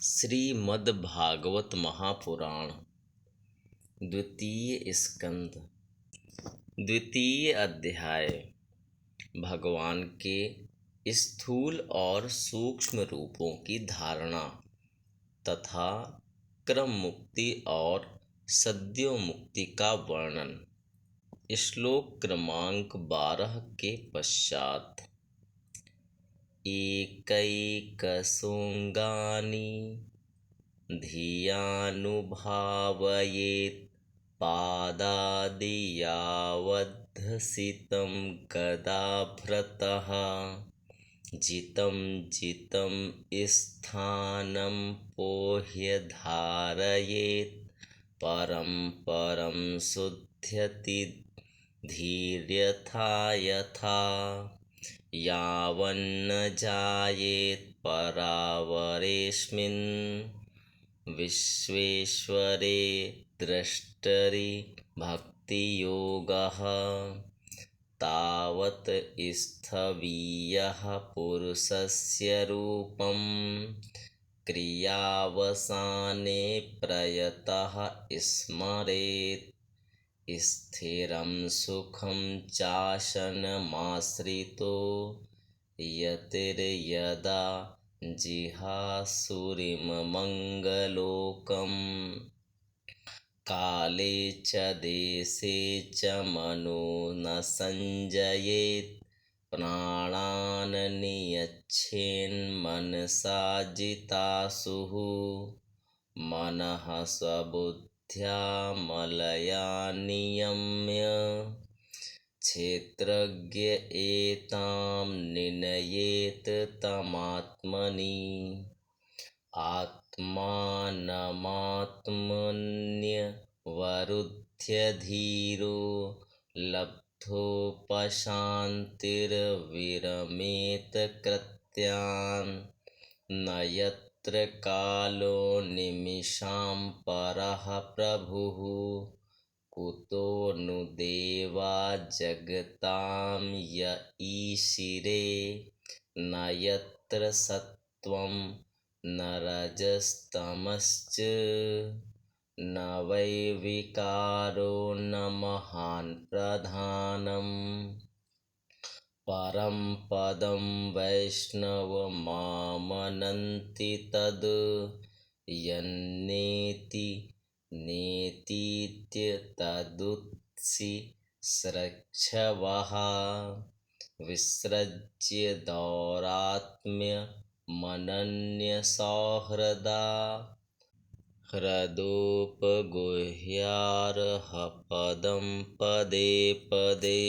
श्रीमद्भागवत महापुराण द्वितीय स्कंद द्वितीय अध्याय। भगवान के स्थूल और सूक्ष्म रूपों की धारणा तथा क्रम मुक्ति और सद्यो मुक्ति का वर्णन। श्लोक क्रमांक 12 के पश्चात। एकैकसोऽङ्गानि धियानुभावयेत् पादादियावद्धसितं गदाभृतः जितं जितं स्थानं पोह्य धारयेत् परं परं शुध्यति धीर्यथा यथा यावन्न जायेत् परावरेऽस्मिन् विश्वेश्वरे द्रष्टरि भक्तियोगः तावत् स्थवीयः पुरुषस्य रूपं क्रियावसाने प्रयतः स्मरेत् स्थिरं सुखं चासनमाश्रितो यतिर्यदा जिहासुरिमङ्गलोकम् काले च देशे च मनो न संजयेत् प्राणान् नियच्छेन्मनसा जितासुः मनः स्वबुद्ध्या मलया नियम्य क्षेत्रज्ञ एतां निनयेत् तमात्मनि आत्मानमात्मन्यवरुध्य धीरो लब्धोपशान्तिर्विरमेत कृत्यान् न यत्र कालो निमिषां परः प्रभुः कुतो नु देवा जगतां य ईशिरे न यत्र सत्त्वं न रजस्तमश्च न वै विकारो न महान् प्रधानम् परं पदं वैष्णवमामनन्ति तद् यन्नेति नेतीत्यतदुत्सि स्रक्षवः विसृज्य दौरात्म्यमनन्यसौहृदा हृदोपगुह्यार्हपदं पदे पदे।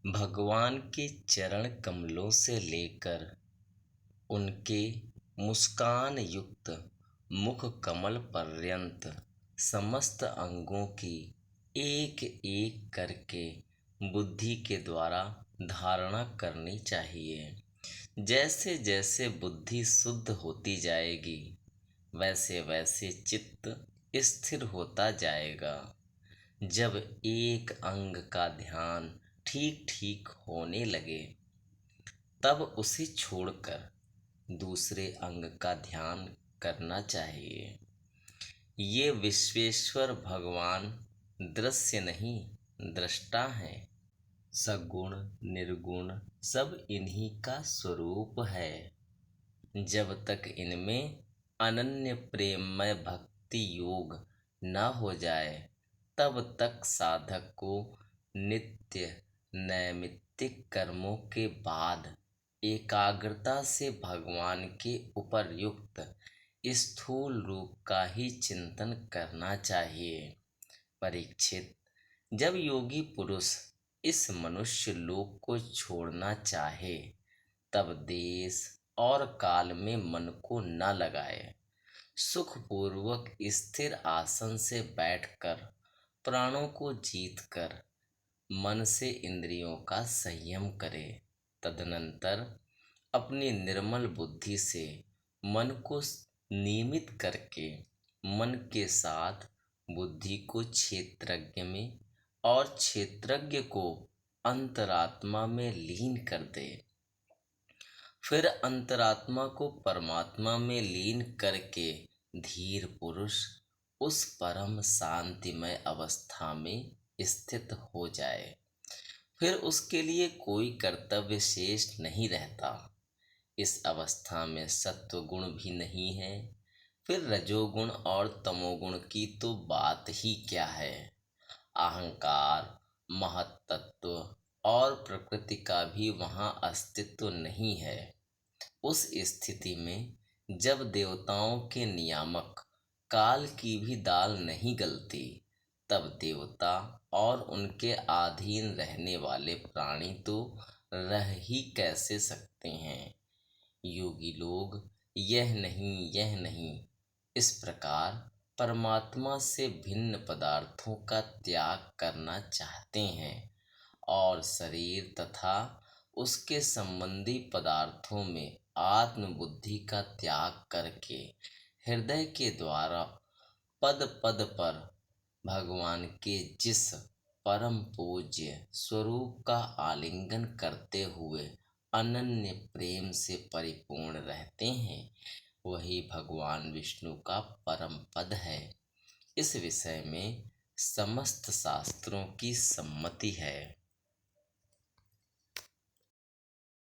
भगवान के चरण कमलों से लेकर उनके मुस्कान युक्त मुख कमल पर्यंत समस्त अंगों की एक एक करके बुद्धि के द्वारा धारणा करनी चाहिए। जैसे जैसे बुद्धि शुद्ध होती जाएगी वैसे वैसे चित्त स्थिर होता जाएगा। जब एक अंग का ध्यान ठीक ठीक होने लगे तब उसे छोड़कर दूसरे अंग का ध्यान करना चाहिए। ये विश्वेश्वर भगवान दृश्य नहीं दृष्टा हैं। सगुण निर्गुण सब इन्हीं का स्वरूप है। जब तक इनमें अनन्य प्रेममय भक्ति योग न हो जाए तब तक साधक को नित्य नैमित्तिक कर्मों के बाद एकाग्रता से भगवान के उपर्युक्त स्थूल रूप का ही चिंतन करना चाहिए। परीक्षित, जब योगी पुरुष इस मनुष्य लोक को छोड़ना चाहे तब देश और काल में मन को न लगाए। सुखपूर्वक स्थिर आसन से बैठकर प्राणों को जीतकर मन से इंद्रियों का संयम करे। तदनंतर अपनी निर्मल बुद्धि से मन को नियमित करके मन के साथ बुद्धि को क्षेत्रज्ञ में और क्षेत्रज्ञ को अंतरात्मा में लीन कर दे। फिर अंतरात्मा को परमात्मा में लीन करके धीर पुरुष उस परम शांतिमय अवस्था में स्थित हो जाए। फिर उसके लिए कोई कर्तव्य शेष नहीं रहता। इस अवस्था में सत्व गुण भी नहीं है। फिर रजोगुण और तमोगुण की तो बात ही क्या है। अहंकार, महत्तत्व और प्रकृति का भी वहाँ अस्तित्व नहीं है। उस स्थिति में जब देवताओं के नियामक काल की भी दाल नहीं गलती, तब देवता और उनके अधीन रहने वाले प्राणी तो रह ही कैसे सकते हैं। योगी लोग यह नहीं इस प्रकार परमात्मा से भिन्न पदार्थों का त्याग करना चाहते हैं और शरीर तथा उसके संबंधी पदार्थों में आत्मबुद्धि का त्याग करके हृदय के द्वारा पद पद पर भगवान के जिस परम पूज्य स्वरूप का आलिंगन करते हुए अनन्य प्रेम से परिपूर्ण रहते हैं, वही भगवान विष्णु का परम पद है। इस विषय में समस्त शास्त्रों की सम्मति है।